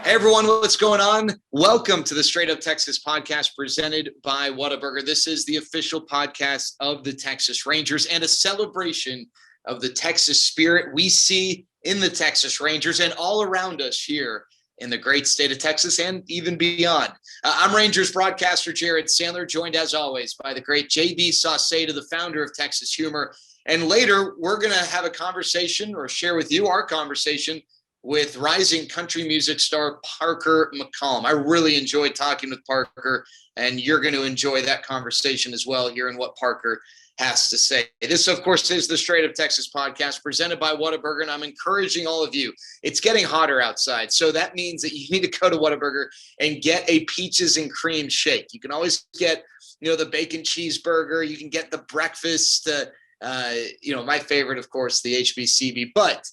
Hey everyone, what's going on? Welcome to the Straight Up Texas podcast presented by Whataburger. This is the official podcast of the Texas Rangers and a celebration of the Texas spirit we see in the Texas Rangers and all around us here in the great state of Texas and even beyond. I'm Rangers broadcaster Jared Sandler, joined as always by the great JB Saucedo, the founder of Texas Humor. And later, we're going to have a conversation or share with you our conversation with rising country music star Parker McCollum. I really enjoyed talking with Parker, and you're going to enjoy that conversation as well, hearing what Parker has to say. This, of course, is the Straight Up Texas podcast presented by Whataburger, and I'm encouraging all of you. It's getting hotter outside, so that means that you need to go to Whataburger and get a peaches and cream shake. You can always get, the bacon cheeseburger. You can get the breakfast. My favorite, of course, the HBCB, but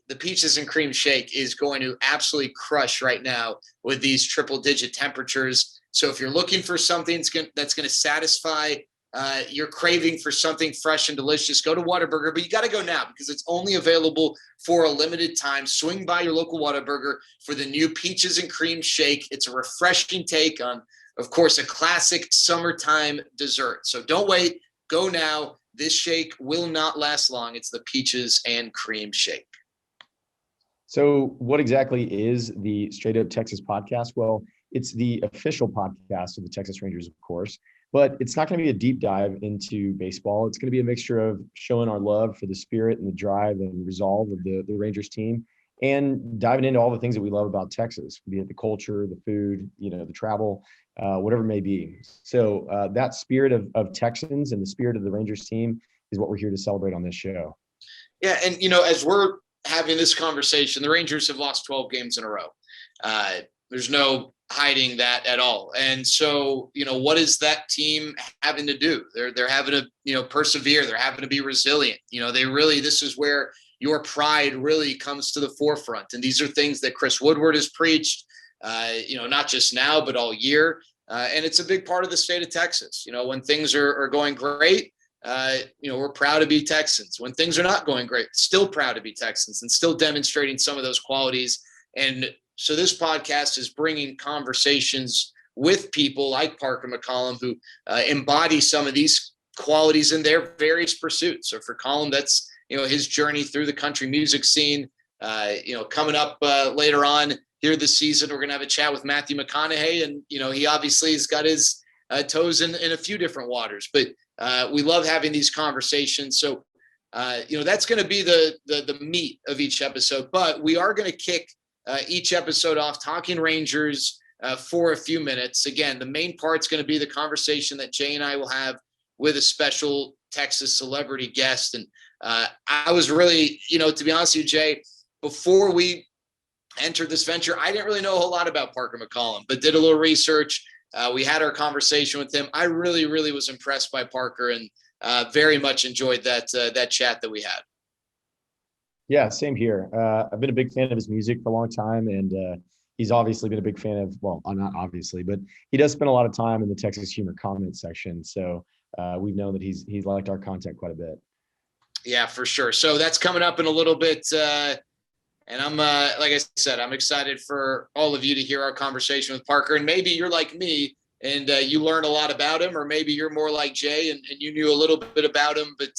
the peaches and cream shake is going to absolutely crush right now with these triple-digit temperatures. So if you're looking for something that's going to satisfy your craving for something fresh and delicious, go to Whataburger. But you got to go now because it's only available for a limited time. Swing by your local Whataburger for the new peaches and cream shake. It's a refreshing take on, of course, a classic summertime dessert. So don't wait. Go now. This shake will not last long. It's the peaches and cream shake. So what exactly is the Straight Up Texas podcast? Well, it's the official podcast of the Texas Rangers, of course, but it's not going to be a deep dive into baseball. It's going to be a mixture of showing our love for the spirit and the drive and resolve of the Rangers team and diving into all the things that we love about Texas, be it the culture, the food, the travel, whatever it may be. So that spirit of Texans and the spirit of the Rangers team is what we're here to celebrate on this show. Yeah. And, as we're having this conversation, the Rangers have lost 12 games in a row. There's no hiding that at all. And so, what is that team having to do? They're having to, persevere. They're having to be resilient. This is where your pride really comes to the forefront. And these are things that Chris Woodward has preached, not just now, but all year. And it's a big part of the state of Texas. When things are going great, we're proud to be Texans. When things are not going great, still proud to be Texans and still demonstrating some of those qualities. And so this podcast is bringing conversations with people like Parker McCollum who embody some of these qualities in their various pursuits. So for Collum, that's, his journey through the country music scene. Coming up later on here this season, we're going to have a chat with Matthew McConaughey. And, he obviously has got his toes in a few different waters. But we love having these conversations. So, that's going to be the meat of each episode. But we are going to kick each episode off talking Rangers for a few minutes. Again, the main part's going to be the conversation that Jay and I will have with a special Texas celebrity guest. And I was really, to be honest with you, Jay, before we entered this venture, I didn't really know a whole lot about Parker McCollum, but did a little research. We had our conversation with him. I really, really was impressed by Parker and very much enjoyed that chat that we had. Yeah, same here. I've been a big fan of his music for a long time, and he's obviously been a big fan of, well, not obviously, but he does spend a lot of time in the Texas Humor comment section. So we've known that he's liked our content quite a bit. Yeah, for sure. So that's coming up in a little bit. And I'm, like I said, I'm excited for all of you to hear our conversation with Parker. And maybe you're like me and you learn a lot about him, or maybe you're more like Jay and you knew a little bit about him, but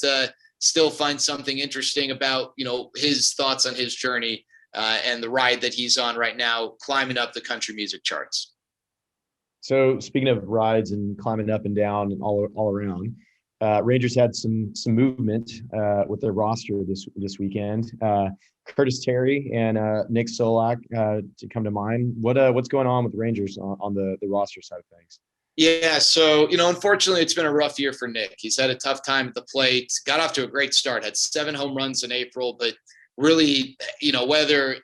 still find something interesting about, his thoughts on his journey and the ride that he's on right now, climbing up the country music charts. So speaking of rides and climbing up and down and all around, Rangers had some movement with their roster this weekend. Curtis Terry and Nick Solak to come to mind. What's going on with the Rangers on the roster side of things? Yeah, so unfortunately, it's been a rough year for Nick. He's had a tough time at the plate. Got off to a great start. Had 7 home runs in April, but really, whether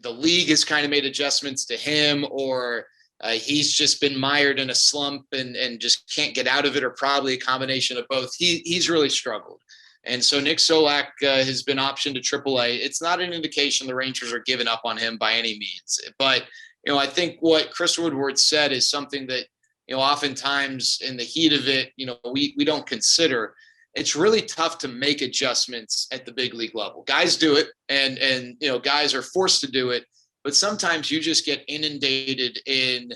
the league has kind of made adjustments to him or he's just been mired in a slump and just can't get out of it, or probably a combination of both. He's really struggled. And so Nick Solak has been optioned to AAA. It's not an indication the Rangers are giving up on him by any means. But, I think what Chris Woodward said is something that, oftentimes in the heat of it, we don't consider. It's really tough to make adjustments at the big league level. Guys do it and guys are forced to do it. but sometimes you just get inundated in,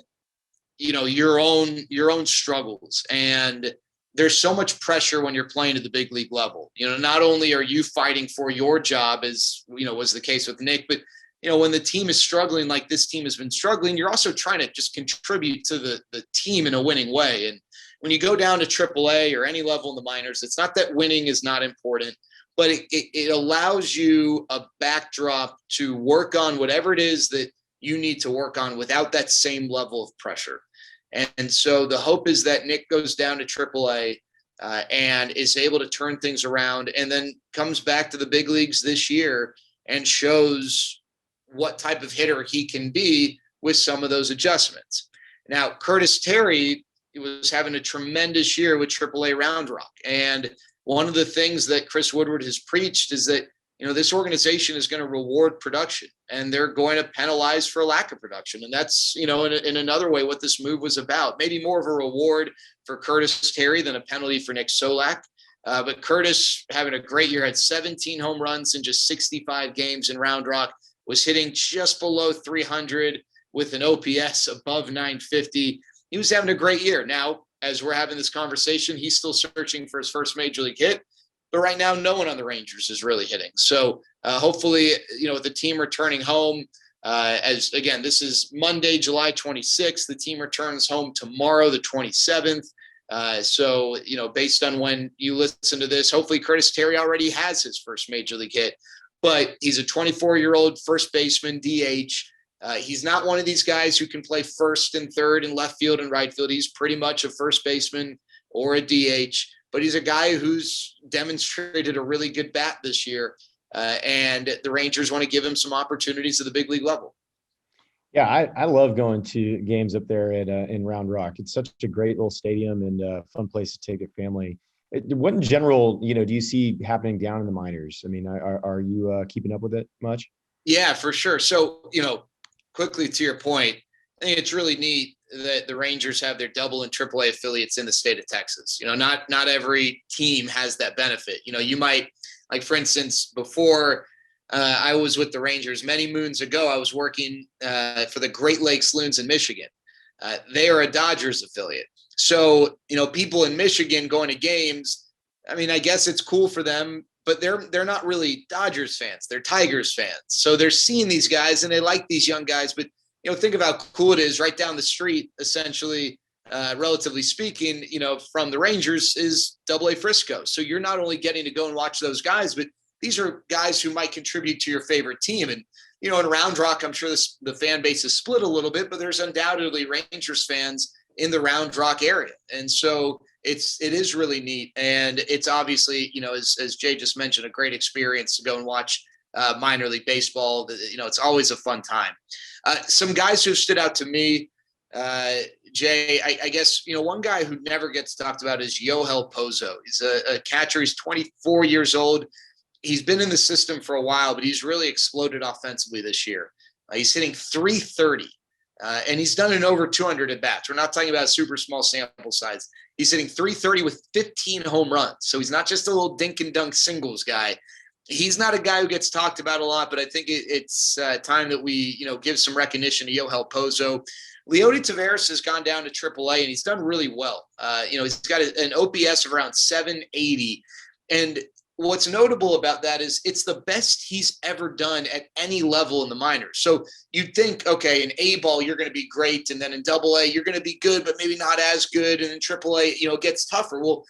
your own struggles. And there's so much pressure when you're playing at the big league level. Not only are you fighting for your job, as, was the case with Nick, but, when the team is struggling, like this team has been struggling, you're also trying to just contribute to the team in a winning way. And when you go down to AAA or any level in the minors, it's not that winning is not important, but it allows you a backdrop to work on whatever it is that you need to work on without that same level of pressure. And so the hope is that Nick goes down to AAA and is able to turn things around, and then comes back to the big leagues this year and shows what type of hitter he can be with some of those adjustments. Now, Curtis Terry was having a tremendous year with AAA Round Rock. And one of the things that Chris Woodward has preached is that, this organization is going to reward production, and they're going to penalize for a lack of production. And that's, in another way, what this move was about. Maybe more of a reward for Curtis Terry than a penalty for Nick Solak. But Curtis, having a great year, had 17 home runs in just 65 games in Round Rock, was hitting just below 300 with an OPS above 950. He was having a great year. Now, as we're having this conversation, he's still searching for his first major league hit. But right now, no one on the Rangers is really hitting. So hopefully, with the team returning home, as again, this is Monday, July 26th. The team returns home tomorrow, the 27th. So, based on when you listen to this, hopefully Curtis Terry already has his first major league hit. But he's a 24-year-old first baseman, DH. He's not one of these guys who can play first and third and left field and right field. He's pretty much a first baseman or a DH, but he's a guy who's demonstrated a really good bat this year. And the Rangers want to give him some opportunities at the big league level. Yeah, I love going to games up there in Round Rock. It's such a great little stadium and a fun place to take a family. What in general, do you see happening down in the minors? I mean, are you keeping up with it much? Yeah, for sure. So, quickly to your point, I think it's really neat that the Rangers have their double and AAA affiliates in the state of Texas. Not every team has that benefit. You might, like, for instance, before I was with the Rangers many moons ago, I was working for the Great Lakes Loons in Michigan. They are a Dodgers affiliate. So, people in Michigan going to games, I mean, I guess it's cool for them, but they're not really Dodgers fans. They're Tigers fans. So they're seeing these guys and they like these young guys. But, think of how cool it is right down the street, essentially, relatively speaking, from the Rangers is AA Frisco. So you're not only getting to go and watch those guys, but these are guys who might contribute to your favorite team. And, in Round Rock, I'm sure the fan base is split a little bit, but there's undoubtedly Rangers fans in the Round Rock area. And so it is really neat. And it's obviously, as Jay just mentioned, a great experience to go and watch minor league baseball. It's always a fun time. Some guys who stood out to me, Jay, I guess, one guy who never gets talked about is Yoel Pozo. He's a catcher. He's 24 years old. He's been in the system for a while, but he's really exploded offensively this year. He's hitting .330. And he's done it in over 200 at bats. We're not talking about a super small sample size. He's hitting .330 with 15 home runs. So he's not just a little dink and dunk singles guy. He's not a guy who gets talked about a lot, but I think it's time that we, give some recognition to Yoel Pozo. Leody Taveras has gone down to AAA and he's done really well. He's got an OPS of around 780. And what's notable about that is it's the best he's ever done at any level in the minors. So you'd think, okay, in A ball, you're going to be great. And then in AA, you're going to be good, but maybe not as good. And in AAA, it gets tougher. Well,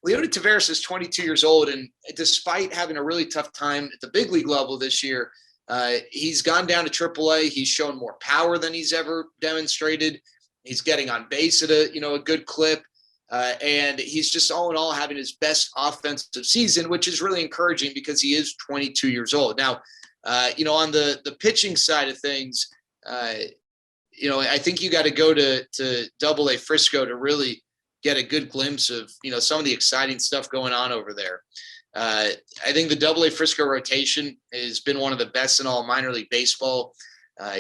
Leody Taveras is 22 years old. And despite having a really tough time at the big league level this year, he's gone down to AAA. He's shown more power than he's ever demonstrated. He's getting on base at a good clip. And he's just all in all having his best offensive season, which is really encouraging because he is 22 years old. Now, on the pitching side of things, I think you got to go to AA Frisco to really get a good glimpse of, some of the exciting stuff going on over there. I think the AA Frisco rotation has been one of the best in all minor league baseball.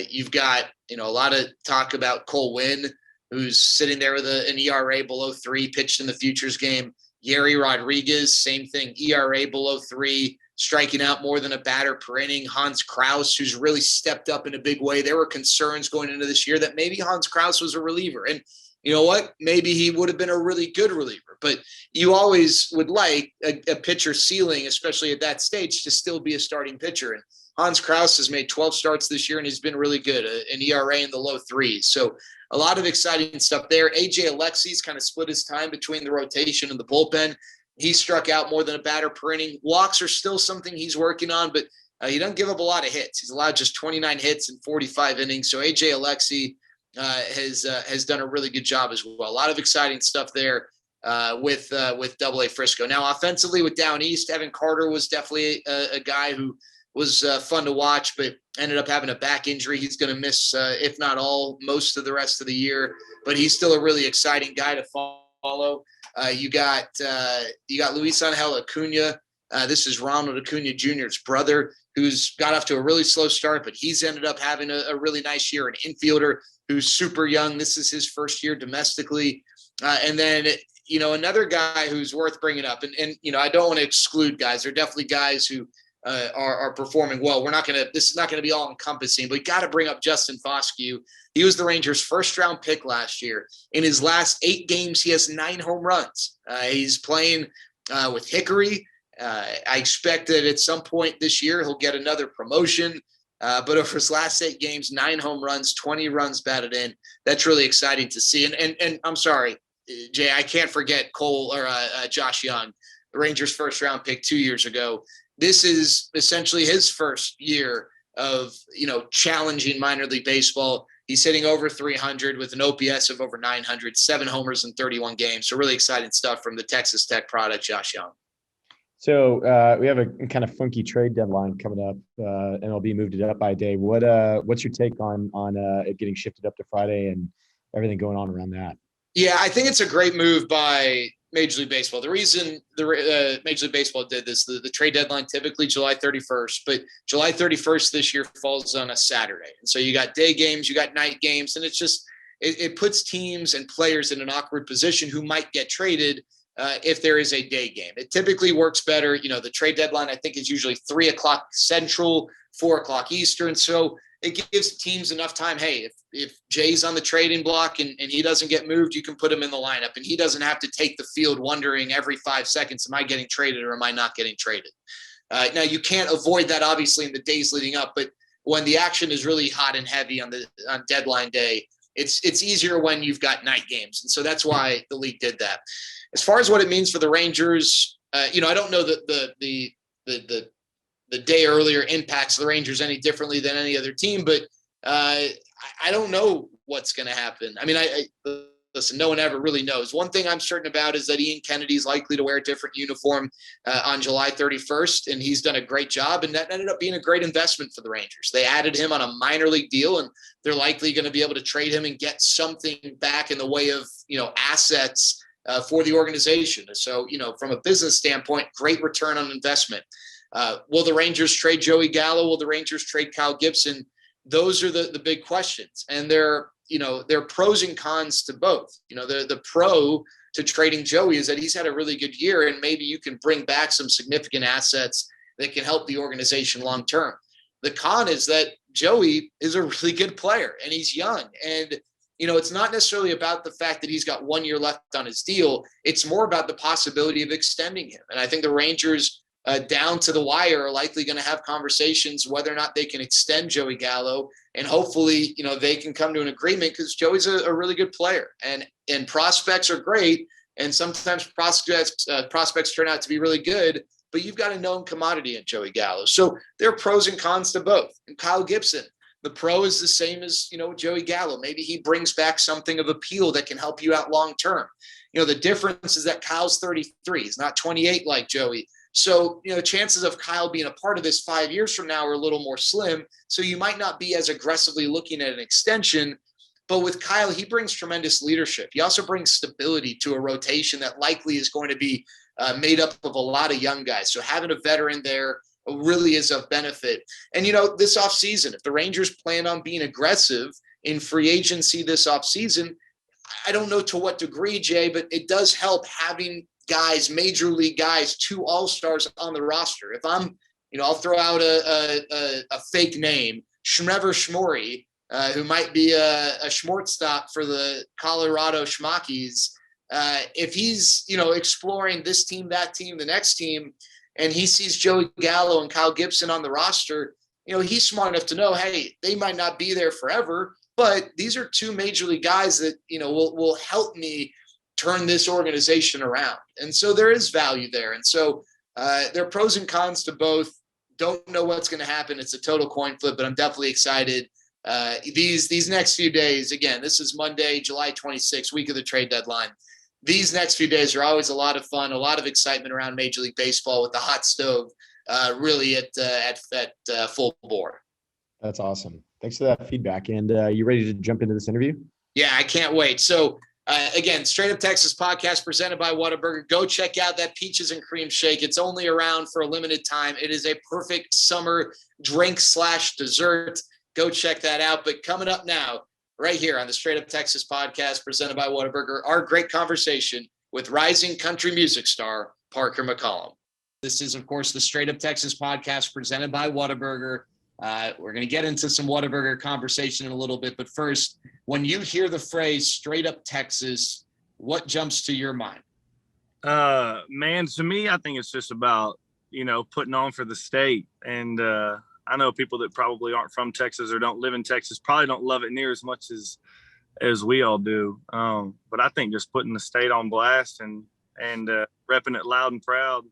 You've got, a lot of talk about Cole Winn, who's sitting there with an ERA below 3, pitched in the Futures game. Yeri Rodriguez, same thing, ERA below 3, striking out more than a batter per inning. Hans Kraus, who's really stepped up in a big way. There were concerns going into this year that maybe Hans Kraus was a reliever. And you know what? Maybe he would have been a really good reliever. But you always would like a pitcher's ceiling, especially at that stage, to still be a starting pitcher. And Hans Kraus has made 12 starts this year, and he's been really good, an ERA in the low threes. So a lot of exciting stuff there. A.J. Alexy's kind of split his time between the rotation and the bullpen. He struck out more than a batter per inning. Walks are still something he's working on, but he doesn't give up a lot of hits. He's allowed just 29 hits in 45 innings. So A.J. Alexy has done a really good job as well. A lot of exciting stuff there with Double-A Frisco. Now, offensively with Down East, Evan Carter was definitely a guy who was fun to watch, but ended up having a back injury. He's going to miss, if not most of the rest of the year, but he's still a really exciting guy to follow. You got Luis Angel Acuna. This is Ronald Acuna Jr.'s brother, who's got off to a really slow start, but he's ended up having a really nice year. An infielder who's super young. This is his first year domestically. And then, another guy who's worth bringing up, and I don't want to exclude guys. There are definitely guys who are performing well. This is not going to be all encompassing, but we got to bring up Justin Foscue. He was the Rangers' first round pick last year. In his last 8 games, he has 9 home runs. He's playing with Hickory. I expect that at some point this year, he'll get another promotion. But over his last 8 games, 9 home runs, 20 runs batted in. That's really exciting to see. And I'm sorry, Jay, I can't forget Josh Young, the Rangers' first round pick 2 years ago. This is essentially his first year of, challenging minor league baseball. He's hitting over 300 with an OPS of over 900, 7 homers in 31 games. So really exciting stuff from the Texas Tech product, Josh Young. So we have a kind of funky trade deadline coming up. MLB moved it up by a day. What's your take on it getting shifted up to Friday and everything going on around that? Yeah, I think it's a great move by Major League Baseball. The reason Major League Baseball did this, the trade deadline typically July 31st, but July 31st this year falls on a Saturday. And so you got day games, you got night games, and it's just it puts teams and players in an awkward position who might get traded if there is a day game. It typically works better. The trade deadline, I think, is usually 3:00 Central, 4:00 Eastern. So it gives teams enough time. Hey, if Jay's on the trading block and he doesn't get moved, you can put him in the lineup, and he doesn't have to take the field wondering every 5 seconds, am I getting traded or am I not getting traded? Now, you can't avoid that, obviously, in the days leading up, but when the action is really hot and heavy on deadline day, it's easier when you've got night games. And so that's why the league did that. As far as what it means for the Rangers, I don't know that the day earlier impacts the Rangers any differently than any other team, but I don't know what's going to happen. I mean, listen, no one ever really knows. One thing I'm certain about is that Ian Kennedy's likely to wear a different uniform on July 31st, and he's done a great job, and that ended up being a great investment for the Rangers. They added him on a minor league deal, and they're likely going to be able to trade him and get something back in the way of, assets for the organization. So, from a business standpoint, great return on investment. Will the Rangers trade Joey Gallo? Will the Rangers trade Kyle Gibson? Those are the big questions. And there are pros and cons to both. The pro to trading Joey is that he's had a really good year, and maybe you can bring back some significant assets that can help the organization long term. The con is that Joey is a really good player, and he's young. And it's not necessarily about the fact that he's got 1 year left on his deal. It's more about the possibility of extending him. And I think the Rangers down to the wire are likely going to have conversations whether or not they can extend Joey Gallo. And hopefully, they can come to an agreement, because Joey's a really good player, and prospects are great. And sometimes prospects turn out to be really good, but you've got a known commodity in Joey Gallo. So there are pros and cons to both. And Kyle Gibson, the pro is the same as, Joey Gallo. Maybe he brings back something of appeal that can help you out long term. The difference is that Kyle's 33. He's not 28 like Joey. So, chances of Kyle being a part of this 5 years from now are a little more slim. So you might not be as aggressively looking at an extension. But with Kyle, he brings tremendous leadership. He also brings stability to a rotation that likely is going to be made up of a lot of young guys. So having a veteran there really is of benefit. And, this offseason, if the Rangers plan on being aggressive in free agency this offseason, I don't know to what degree, Jay, but it does help having guys, major league guys, 2 all-stars on the roster. If I'm I'll throw out a fake name, Shmrever Shmori, who might be a shortstop for the Colorado Schmockies. If he's, exploring this team, that team, the next team, and he sees Joey Gallo and Kyle Gibson on the roster, he's smart enough to know, hey, they might not be there forever, but these are two major league guys that, will help me turn this organization around. And so there is value there. And so there are pros and cons to both. Don't know what's going to happen. It's a total coin flip, but I'm definitely excited. These next few days, again, this is Monday, July 26th, week of the trade deadline. These next few days are always a lot of fun, a lot of excitement around Major League Baseball with the hot stove really at full bore. That's awesome. Thanks for that feedback. And you ready to jump into this interview? Yeah, I can't wait. So again, Straight Up Texas podcast presented by Whataburger. Go check out that peaches and cream shake. It's only around for a limited time. It is a perfect summer drink / dessert. Go check that out. But coming up now, right here on the Straight Up Texas podcast presented by Whataburger, our great conversation with rising country music star Parker McCollum. This is, of course, the Straight Up Texas podcast presented by Whataburger. We're going to get into some Whataburger conversation in a little bit, but first, when you hear the phrase Straight Up Texas, what jumps to your mind? Man, to me, I think it's just about, putting on for the state. And I know people that probably aren't from Texas or don't live in Texas probably don't love it near as much as we all do. But I think just putting the state on blast and repping it loud and proud,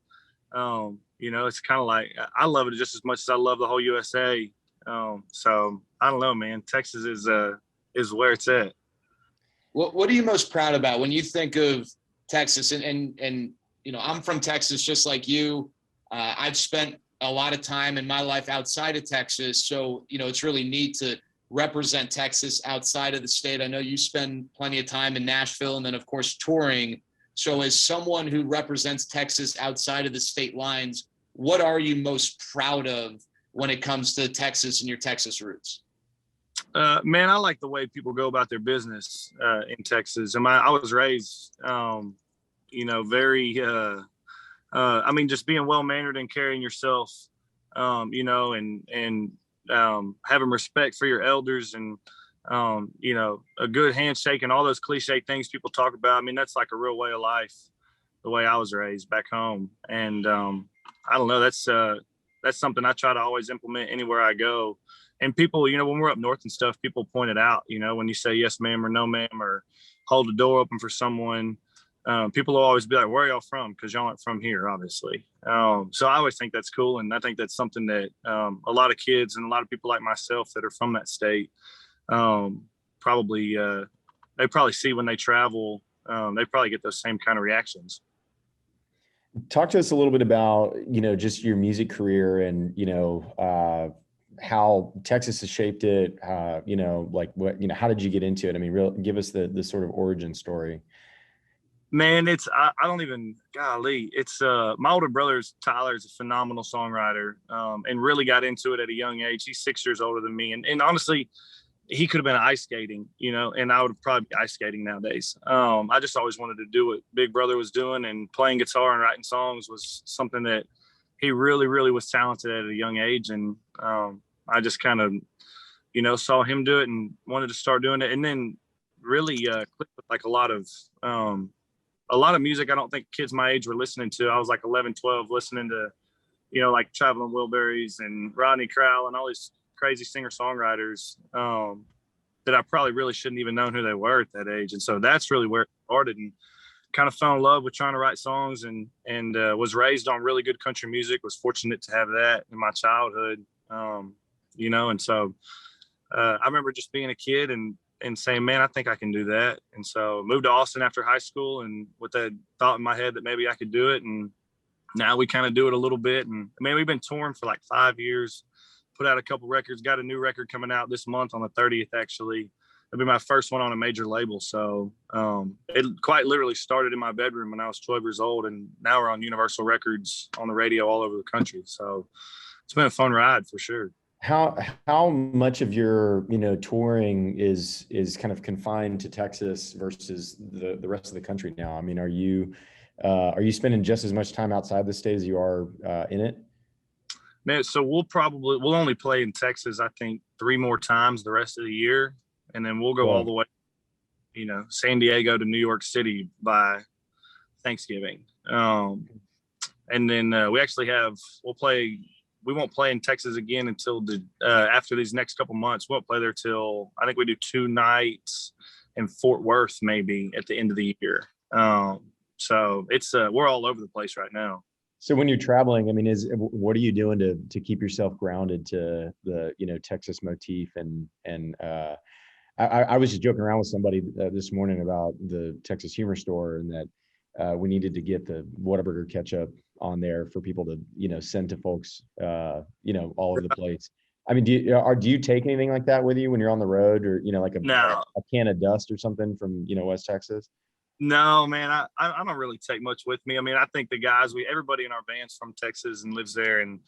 it's kind of like, I love it just as much as I love the whole USA. So I don't know, man, Texas is where it's at. What are you most proud about when you think of Texas? And I'm from Texas, just like you. I've spent a lot of time in my life outside of Texas. So, it's really neat to represent Texas outside of the state. I know you spend plenty of time in Nashville and then, of course, touring. So as someone who represents Texas outside of the state lines, what are you most proud of when it comes to Texas and your Texas roots? Man, I like the way people go about their business in Texas. I was raised, very, just being well-mannered and carrying yourself, and having respect for your elders and, a good handshake and all those cliche things people talk about. I mean, that's like a real way of life, the way I was raised back home. And I don't know, that's something I try to always implement anywhere I go. And people, when we're up north and stuff, people point it out, when you say yes, ma'am, or no, ma'am, or hold the door open for someone, people will always be like, where are y'all from? Because y'all aren't from here, obviously. So I always think that's cool. And I think that's something that a lot of kids and a lot of people like myself that are from that state probably see when they travel. They probably get those same kind of reactions. Talk to us a little bit about, just your music career and, how Texas has shaped it, like what, how did you get into it? I mean, give us the sort of origin story. Man, I don't even, golly, it's my older brother's Tyler's a phenomenal songwriter, and really got into it at a young age. He's 6 years older than me. And honestly, he could have been ice skating, and I would probably be ice skating nowadays. I just always wanted to do what Big Brother was doing, and playing guitar and writing songs was something that he really, really was talented at a young age. And I just kind of, saw him do it and wanted to start doing it. And then really clicked with like a lot of music I don't think kids my age were listening to. I was like 11, 12, listening to, like Traveling Wilburys and Rodney Crowell and all these crazy singer-songwriters that I probably really shouldn't even known who they were at that age. And so that's really where it started, and kind of fell in love with trying to write songs, and was raised on really good country music, was fortunate to have that in my childhood. And so I remember just being a kid and saying, man, I think I can do that. And so moved to Austin after high school, and with that thought in my head that maybe I could do it. And now we kind of do it a little bit. And man, we've been touring for like 5 years, put out a couple records, got a new record coming out this month on the 30th, actually. It'll be my first one on a major label. So it quite literally started in my bedroom when I was 12 years old. And now we're on Universal Records on the radio all over the country. So it's been a fun ride for sure. How much of your touring is kind of confined to Texas versus the rest of the country now? I mean, are you spending just as much time outside the state as you are in it? Man, so we'll only play in Texas, I think, 3 more times the rest of the year, and then we'll go all the way, San Diego to New York City by Thanksgiving. And then we won't play in Texas again until after these next couple months. We won't play there till, I think we do 2 nights in Fort Worth maybe at the end of the year. So it's we're all over the place right now. So when you're traveling, I mean, what are you doing to keep yourself grounded to the Texas motif? And I was just joking around with somebody this morning about the Texas Humor Store, and that we needed to get the Whataburger ketchup on there for people to send to folks all over the place. I mean, do you take anything like that with you when you're on the road, or like a can of dust or something from West Texas? No, man, I don't really take much with me. I mean, I think everybody in our band's from Texas and lives there, and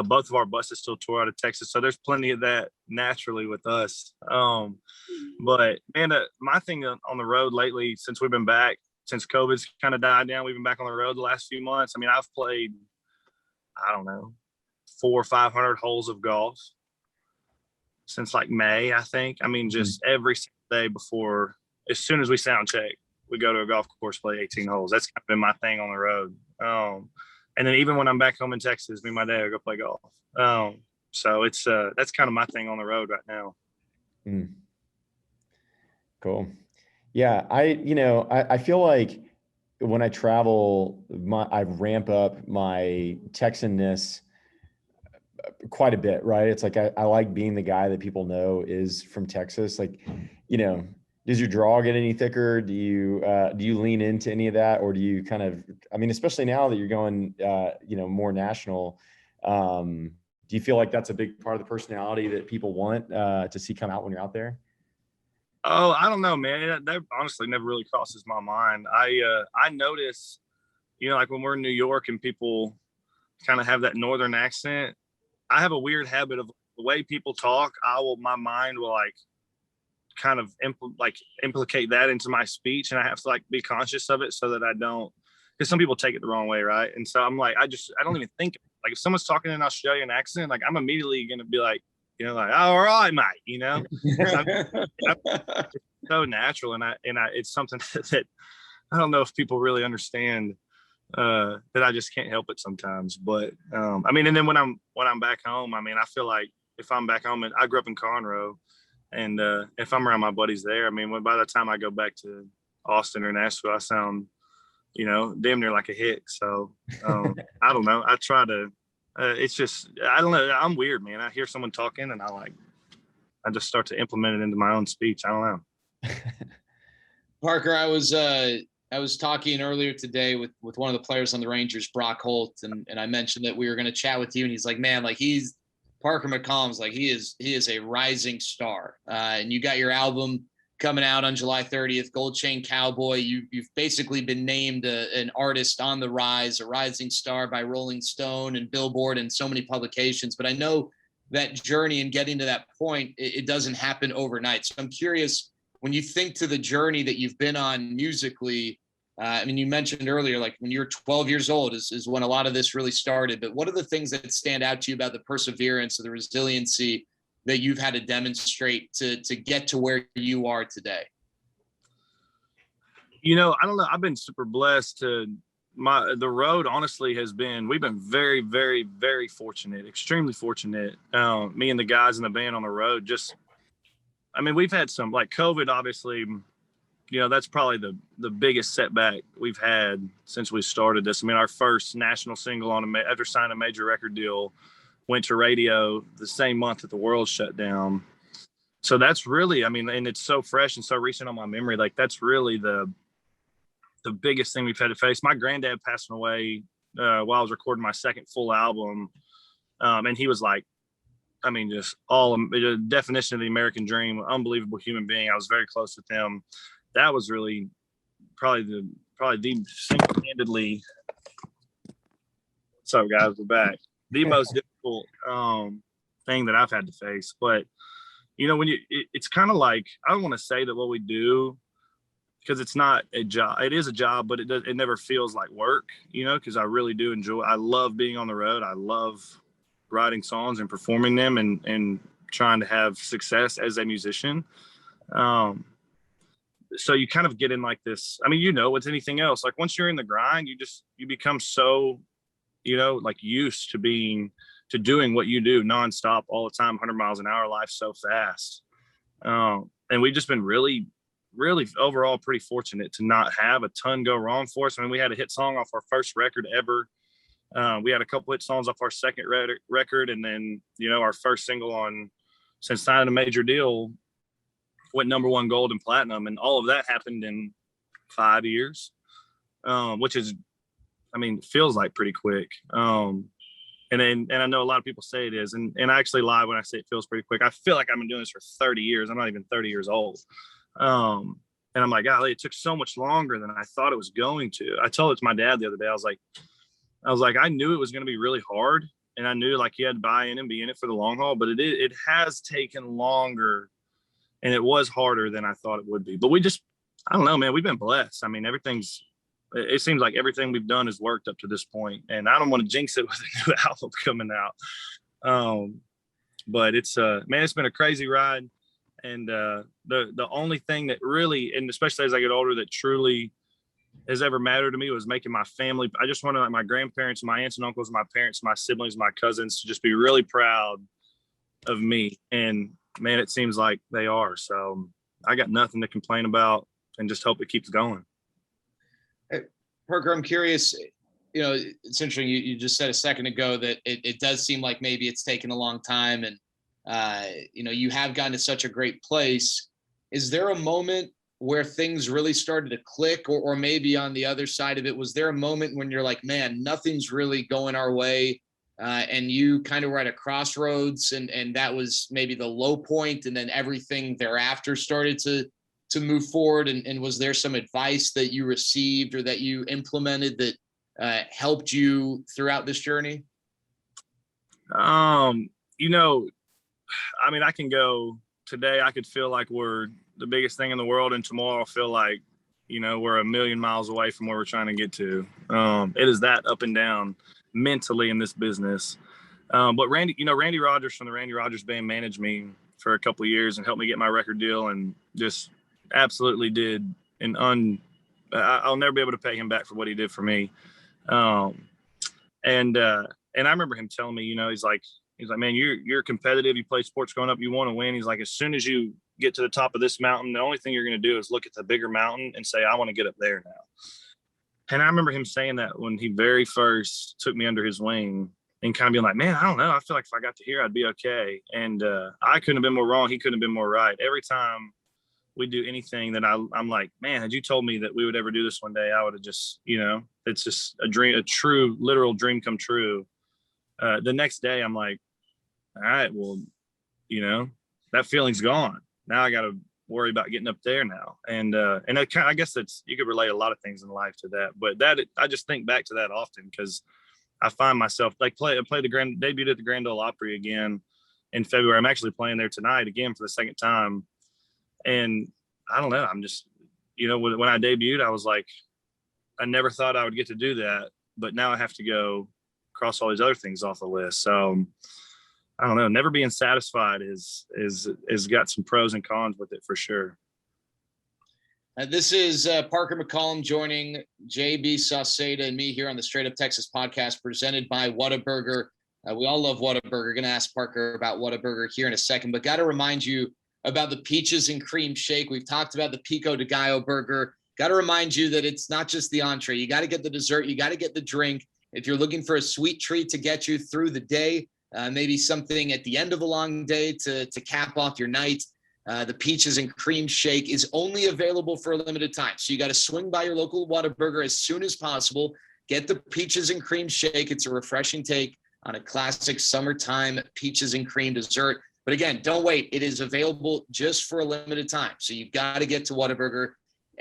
both of our buses still tour out of Texas, so there's plenty of that naturally with us. But man, my thing on the road lately, since we've been back, since COVID's kind of died down, we've been back on the road the last few months. I mean, I've played, I don't know, 400 or 500 holes of golf since like May, I think. I mean, just every day as soon as we sound check, we go to a golf course, play 18 holes. That's kind of been my thing on the road. And then even when I'm back home in Texas, me and my dad will go play golf. So it's that's kind of my thing on the road right now. Cool. Yeah, I feel like when I travel, I ramp up my Texanness quite a bit, right? It's like I like being the guy that people know is from Texas. Like, does your draw get any thicker? Do you lean into any of that, or do you kind of, I mean, especially now that you're going, more national, do you feel like that's a big part of the personality that people want to see come out when you're out there? Oh, I don't know, man. That honestly never really crosses my mind. I notice, like when we're in New York and people kind of have that northern accent, I have a weird habit of the way people talk. My mind will like kind of implicate that into my speech, and I have to like be conscious of it so that I don't, because some people take it the wrong way, right? And so I'm like, I don't even think, like if someone's talking in an Australian accent, like I'm immediately gonna be like, like, oh, all right, mate, I'm so natural, and it's something that I don't know if people really understand, that I just can't help it sometimes. But I mean, and then when I'm back home, I mean, I feel like if I'm back home, and I grew up in Conroe, and if I'm around my buddies there, I mean, by the time I go back to Austin or Nashville, I sound, damn near like a hick. So I don't know. I try to. It's just, I don't know. I'm weird, man. I hear someone talking, and I just start to implement it into my own speech. I don't know. Parker, I was talking earlier today with one of the players on the Rangers, Brock Holt, and I mentioned that we were going to chat with you, and he's like, man, like Parker McCollum's like, he is a rising star. And you got your album coming out on July 30th, Gold Chain Cowboy. You've basically been named an artist on the rise, a rising star by Rolling Stone and Billboard and so many publications. But I know that journey and getting to that point, it doesn't happen overnight. So I'm curious, when you think to the journey that you've been on musically, I mean, you mentioned earlier, like when you're 12 years old is when a lot of this really started. But what are the things that stand out to you about the perseverance or the resiliency that you've had to demonstrate to get to where you are today? I don't know. I've been super blessed. The road honestly we've been very, very, very fortunate, extremely fortunate. Me and the guys in the band on the road, we've had some, like COVID, obviously, that's probably the biggest setback we've had since we started this. I mean, our first national single after signing a major record deal went to radio the same month that the world shut down. So that's really, and it's so fresh and so recent on my memory. Like that's really the biggest thing we've had to face. My granddad passed away while I was recording my second full album. And he was like, just the definition of the American dream, unbelievable human being. I was very close with him. That was really probably the single-handedly. What's up, guys? We're back. The most difficult thing that I've had to face. But when it's kind of like, I don't want to say that what we do, because it's not a job. It is a job, but it never feels like work. Because I really do enjoy. I love being on the road. I love writing songs and performing them and trying to have success as a musician. So you kind of get in like this, I mean, with anything else, like once you're in the grind, you become so, like used to doing what you do nonstop all the time, 100 miles an hour, life so fast. And we've just been really, really overall pretty fortunate to not have a ton go wrong for us. I mean, we had a hit song off our first record ever. We had a couple hit songs off our second record. And then, our first single since signing a major deal went #1 gold and platinum. And all of that happened in 5 years, which is, feels like pretty quick. And I know a lot of people say it is, and I actually lie when I say it feels pretty quick. I feel like I've been doing this for 30 years. I'm not even 30 years old. And I'm like, golly, it took so much longer than I thought it was going to. I told it to my dad the other day. I was like, I knew it was going to be really hard, and I knew like you had to buy in and be in it for the long haul, but it has taken longer, and it was harder than I thought it would be. But I don't know, man, we've been blessed. I mean, it seems like everything we've done has worked up to this point, and I don't want to jinx it with a new album coming out. But it's been a crazy ride. And the only thing that really, and especially as I get older, that truly has ever mattered to me was making my family. I just wanted like my grandparents, my aunts and uncles, my parents, my siblings, my cousins to just be really proud of me. And man, it seems like they are. So I got nothing to complain about, and just hope it keeps going. Hey, Parker, I'm curious, it's interesting. You just said a second ago that it does seem like maybe it's taken a long time, and you have gotten to such a great place. Is there a moment where things really started to click, or maybe on the other side of it, was there a moment when you're like, man, nothing's really going our way, and you kind of were at a crossroads, and that was maybe the low point, and then everything thereafter started to move forward? And was there some advice that you received or that you implemented that helped you throughout this journey? I can go today, I could feel like we're the biggest thing in the world, and tomorrow I feel like, we're a million miles away from where we're trying to get to. It is that up and down mentally in this business. But Randy Rogers from the Randy Rogers Band managed me for a couple of years and helped me get my record deal, and just absolutely did I'll never be able to pay him back for what he did for me. And I remember him telling me, he's like, man, you're competitive. You play sports growing up. You want to win. He's like, as soon as you get to the top of this mountain, the only thing you're going to do is look at the bigger mountain and say, I want to get up there now. And I remember him saying that when he very first took me under his wing, and kind of being like, man, I don't know. I feel like if I got to here, I'd be okay. And I couldn't have been more wrong. He couldn't have been more right. Every time we do anything that I'm like, man, had you told me that we would ever do this one day, I would have just, it's just a dream, a true, literal dream come true. The next day, I'm like, all right, well, that feeling's gone. Now I got to worry about getting up there now. And I guess you could relate a lot of things in life to that, but I just think back to that often, because I find myself like debuted at the Grand Ole Opry again in February. I'm actually playing there tonight again for the second time. And I don't know, I'm just, when I debuted, I was like, I never thought I would get to do that, but now I have to go cross all these other things off the list. So I don't know, never being satisfied is got some pros and cons with it for sure. This is Parker McCollum joining JB Sauceda and me here on the Straight Up Texas podcast, presented by Whataburger. We all love Whataburger. Going to ask Parker about Whataburger here in a second, but got to remind you about the peaches and cream shake. We've talked about the pico de gallo burger. Got to remind you that it's not just the entree. You got to get the dessert. You got to get the drink. If you're looking for a sweet treat to get you through the day, maybe something at the end of a long day to cap off your night, the peaches and cream shake is only available for a limited time. So you got to swing by your local Whataburger as soon as possible. Get the peaches and cream shake. It's a refreshing take on a classic summertime peaches and cream dessert. But again, don't wait. It is available just for a limited time. So you've got to get to Whataburger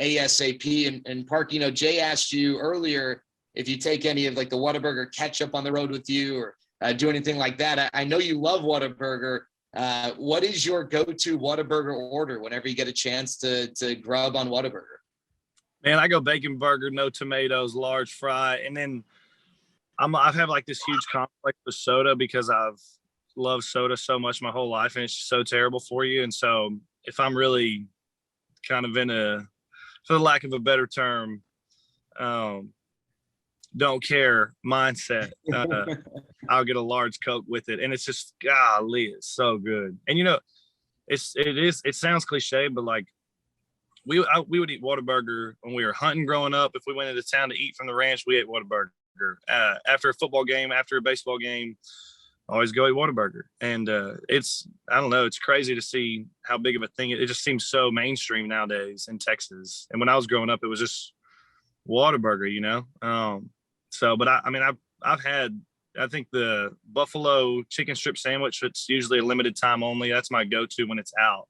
ASAP. And Park, Jay asked you earlier if you take any of like the Whataburger ketchup on the road with you or do anything like that. I know you love Whataburger. What is your go-to Whataburger order whenever you get a chance to grub on Whataburger? Man, I go bacon burger, no tomatoes, large fry. And then I've had like this huge conflict with soda because I've loved soda so much my whole life, and it's just so terrible for you. And so if I'm really kind of in a, for the lack of a better term, don't care mindset, I'll get a large Coke with it. And it's just, golly, it's so good. And it sounds cliche, but like we would eat Whataburger when we were hunting growing up. If we went into town to eat from the ranch, we ate Whataburger. After a football game, after a baseball game, always go eat Whataburger. And I don't know, it's crazy to see how big of a thing it just seems so mainstream nowadays in Texas. And when I was growing up, it was just Whataburger. But I've had, I think the buffalo chicken strip sandwich, it's usually a limited time only. That's my go-to when it's out.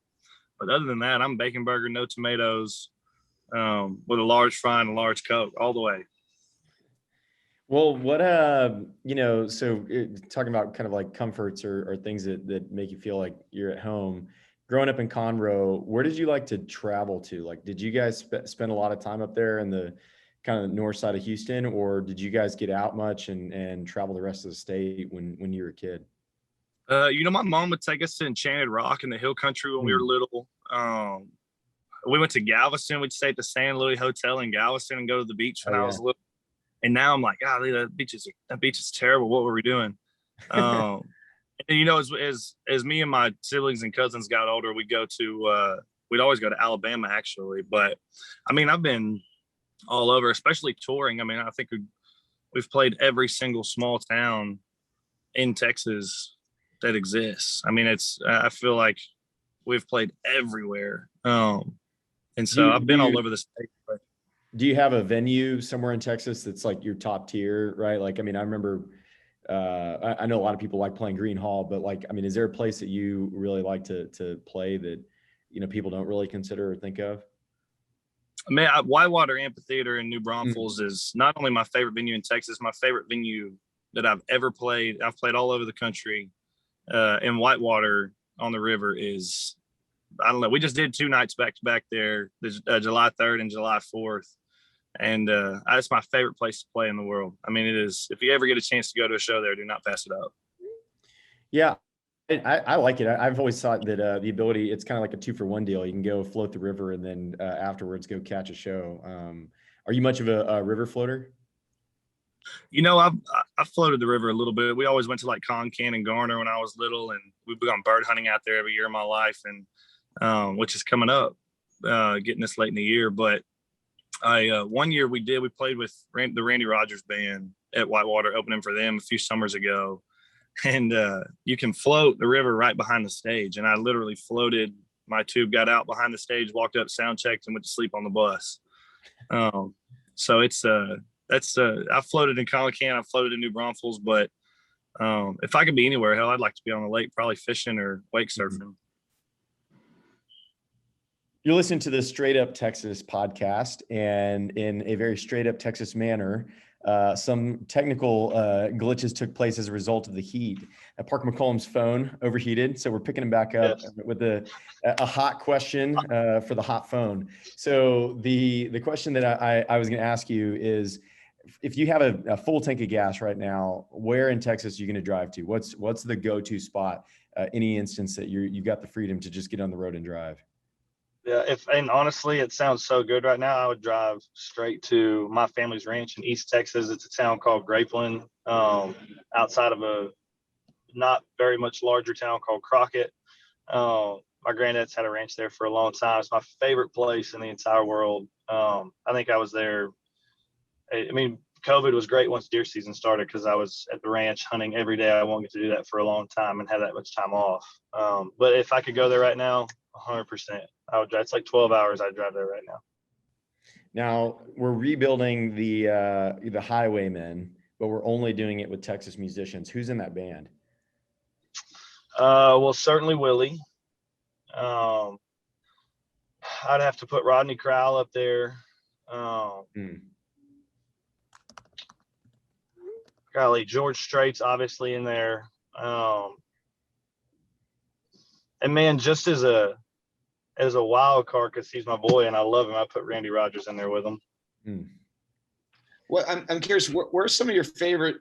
But other than that, I'm bacon burger, no tomatoes, with a large fry and a large Coke all the way. Well, what, talking about kind of like comforts or things that make you feel like you're at home. Growing up in Conroe, where did you like to travel to? Like, did you guys spend a lot of time up there in the kind of north side of Houston, or did you guys get out much and travel the rest of the state when you were a kid? My mom would take us to Enchanted Rock in the hill country when we were little. We went to Galveston. We'd stay at the San Luis Hotel in Galveston and go to the beach when I was little. And now I'm like, golly, that beach is terrible. What were we doing? And as me and my siblings and cousins got older, we'd always go to Alabama actually. But I mean, I've been all over, especially touring. I mean, I think we've played every single small town in Texas that exists. I mean, I feel like we've played everywhere. And so I've been all over the state. Do you have a venue somewhere in Texas that's like your top tier, right? Like, I mean, I remember, I know a lot of people like playing Green Hall, but like, I mean, is there a place that you really like to play that, people don't really consider or think of? Man, Whitewater Amphitheater in New Braunfels is not only my favorite venue in Texas, my favorite venue that I've ever played. I've played all over the country. And Whitewater on the river is, I don't know. We just did 2 nights back to back there, July 3rd and July 4th. And it's my favorite place to play in the world. I mean, it is. If you ever get a chance to go to a show there, do not pass it up. Yeah, I like it. I've always thought that the ability, it's kind of like a 2-for-1 deal. You can go float the river and then afterwards go catch a show. Are you much of a river floater? I've floated the river a little bit. We always went to like Concan and Garner when I was little, and we've gone bird hunting out there every year of my life, and which is coming up, getting this late in the year. But one year we played with the Randy Rogers band at Whitewater, opening for them a few summers ago. And you can float the river right behind the stage. And I literally floated my tube, got out behind the stage, walked up, sound checked, and went to sleep on the bus. So I've floated in Colican, I've floated in New Braunfels, but if I could be anywhere, hell, I'd like to be on the lake, probably fishing or wake surfing. You're listening to the Straight Up Texas podcast, and in a very straight up Texas manner, some technical glitches took place as a result of the heat. Parker McCollum's phone overheated, so we're picking him back up with a hot question for the hot phone. So the question that I was going to ask you is, if you have a full tank of gas right now, where in Texas are you going to drive to? What's the go-to spot? Any instance that you've got the freedom to just get on the road and drive? Yeah, and honestly, it sounds so good right now. I would drive straight to my family's ranch in East Texas. It's a town called Grapeland, outside of a not very much larger town called Crockett. My granddad's had a ranch there for a long time. It's my favorite place in the entire world. I think I was there. I mean, COVID was great once deer season started because I was at the ranch hunting every day. I won't get to do that for a long time and have that much time off. But if I could go there right now, 100%. I would drive. It's like 12 hours. I'd drive there right now. Now we're rebuilding the Highwaymen, but we're only doing it with Texas musicians. Who's in that band? Well, certainly Willie. I'd have to put Rodney Crowell up there. Golly, George Strait's obviously in there. And man, just as a wild card, because he's my boy and I love him, I put Randy Rogers in there with him. Well, I'm curious, where are some of your favorite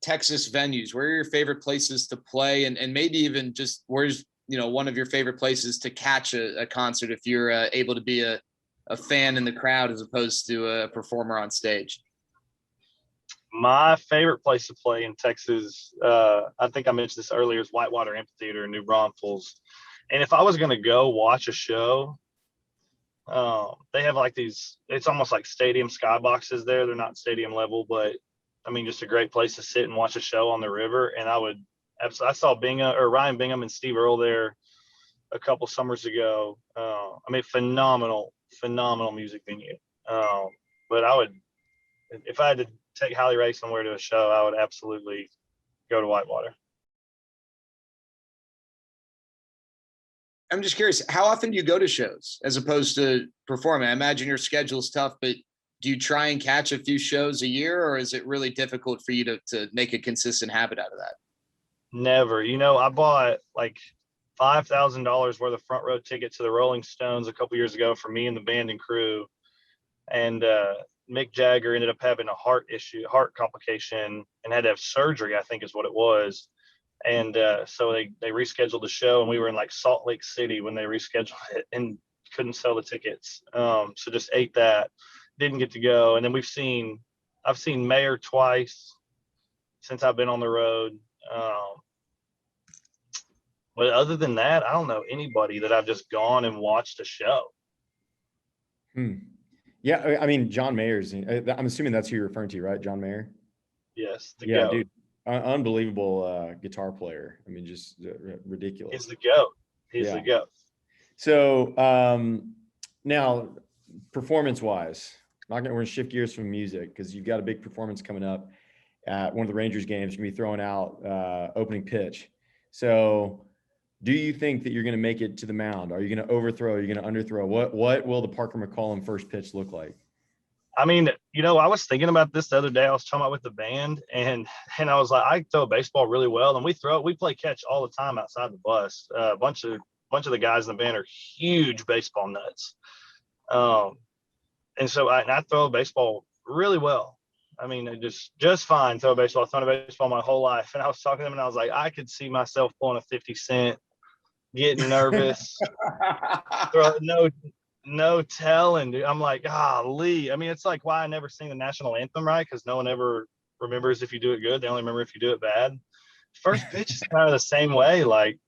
Texas venues? Where are your favorite places to play? And maybe even just where's, one of your favorite places to catch a concert if you're able to be a fan in the crowd as opposed to a performer on stage? My favorite place to play in Texas, I think I mentioned this earlier, is Whitewater Amphitheater in New Braunfels. And if I was going to go watch a show, they have like these, it's almost like stadium skyboxes there. They're not stadium level, but I mean, just a great place to sit and watch a show on the river. And I saw Ryan Bingham and Steve Earle there a couple summers ago. Phenomenal music venue. But if I had to take Hallie Ray somewhere to a show, I would absolutely go to Whitewater. I'm just curious, how often do you go to shows as opposed to performing? I imagine your schedule's tough, but do you try and catch a few shows a year, or is it really difficult for you to make a consistent habit out of that? Never. I bought like $5,000 worth of front row ticket to the Rolling Stones a couple years ago for me and the band and crew. And Mick Jagger ended up having a heart complication, and had to have surgery, I think is what it was. And so they rescheduled the show, and we were in like Salt Lake City when they rescheduled it and couldn't sell the tickets. So just ate that, didn't get to go. And then I've seen Mayer twice since I've been on the road. But other than that, I don't know anybody that I've just gone and watched a show. Yeah, I mean, John Mayer's. I'm assuming that's who you're referring to, right? John Mayer. Yes. Yeah, GOAT. dude, unbelievable guitar player. I mean, just ridiculous. He's the GOAT. He's the GOAT. So now, performance-wise, we're gonna shift gears from music because you've got a big performance coming up at one of the Rangers games. You're gonna be throwing out opening pitch. So, do you think that you're going to make it to the mound? Are you going to overthrow? Are you going to underthrow? What will the Parker McCollum first pitch look like? I mean, I was thinking about this the other day. I was talking about with the band, and I was like, I throw a baseball really well, and we play catch all the time outside the bus. A bunch of the guys in the band are huge baseball nuts, and so I throw a baseball really well. I mean, just fine. Throw a baseball. I've thrown a baseball my whole life, and I was talking to them, and I was like, I could see myself pulling a 50 Cent. Getting nervous, no telling, dude. I'm like, golly. I mean, it's like why I never sing the national anthem, right? Because no one ever remembers if you do it good. They only remember if you do it bad. First pitch is kind of the same way. Like,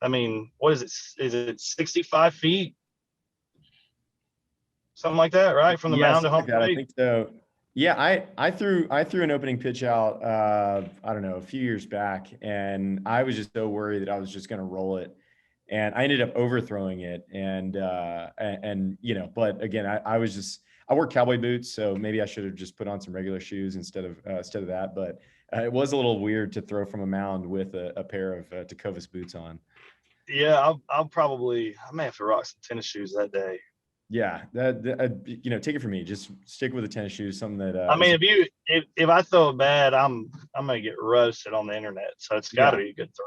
I mean, what is it? Is it 65 feet? Something like that, right? From the mound to home plate? I think so. Yeah, I threw an opening pitch out, I don't know, a few years back, and I was just so worried that I was just going to roll it. And I ended up overthrowing it, and but again, I wore cowboy boots, so maybe I should have just put on some regular shoes instead of that. But it was a little weird to throw from a mound with a pair of Tecovas boots on. Yeah, I may have to rock some tennis shoes that day. Yeah, take it from me. Just stick with the tennis shoes. Something that I mean, if I throw it bad, I'm gonna get roasted on the internet. So it's got to be a good throw.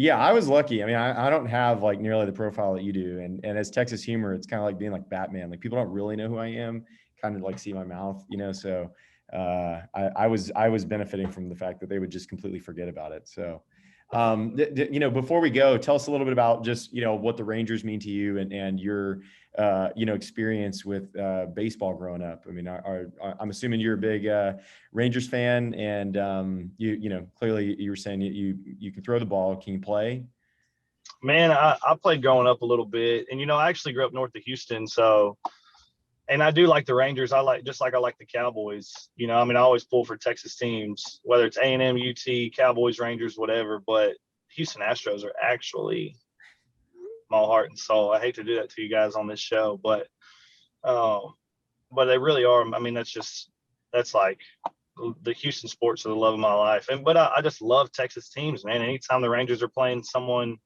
Yeah, I was lucky. I mean, I don't have like nearly the profile that you do. And as Texas humor, it's kind of like being like Batman. Like people don't really know who I am, kind of like see my mouth, so I was benefiting from the fact that they would just completely forget about it. So, before we go, tell us a little bit about just, what the Rangers mean to you and your, experience with baseball growing up. I mean, I'm assuming you're a big Rangers fan, and clearly you were saying you can throw the ball. Can you play? Man, I played growing up a little bit, and I actually grew up north of Houston, so. And I do like the Rangers. I like the Cowboys. I always pull for Texas teams, whether it's A&M, UT, Cowboys, Rangers, whatever. But Houston Astros are actually my heart and soul. I hate to do that to you guys on this show, but they really are. I mean, that's like the Houston sports are the love of my life. But I just love Texas teams, man. Anytime the Rangers are playing someone,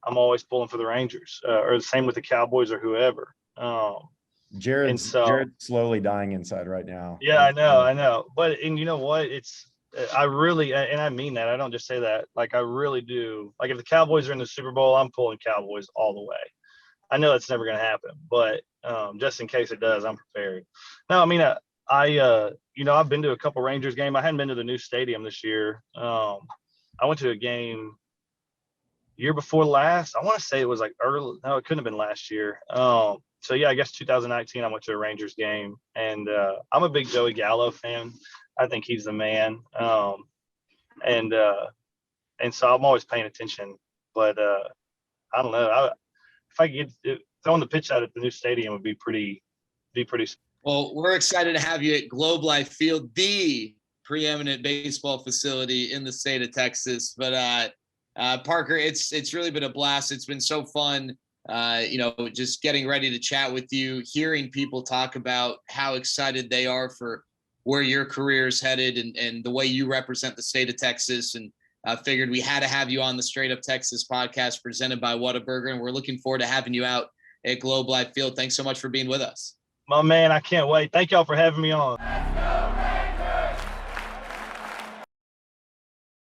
I'm always pulling for the Rangers, or the same with the Cowboys or whoever. Jared's slowly dying inside right now. Yeah, I know. But you know what? I really, and I mean that. I don't just say that. Like, I really do. Like, if the Cowboys are in the Super Bowl, I'm pulling Cowboys all the way. I know that's never going to happen, but just in case it does, I'm prepared. No, I mean, I've been to a couple Rangers game. I hadn't been to the new stadium this year. I went to a game year before last. I want to say it was like early. No, it couldn't have been last year. So yeah, I guess 2019 I went to a Rangers game, and I'm a big Joey Gallo fan. I think he's the man. And so I'm always paying attention. But I don't know. If I could get throwing the pitch out at the new stadium would be pretty. Well, we're excited to have you at Globe Life Field, the preeminent baseball facility in the state of Texas. But Parker, it's really been a blast. It's been so fun, just getting ready to chat with you, hearing people talk about how excited they are for where your career is headed and the way you represent the state of Texas. And I figured we had to have you on the Straight Up Texas podcast presented by Whataburger, and we're looking forward to having you out at Globe Life Field. Thanks so much for being with us. My man, I can't wait. Thank y'all for having me on.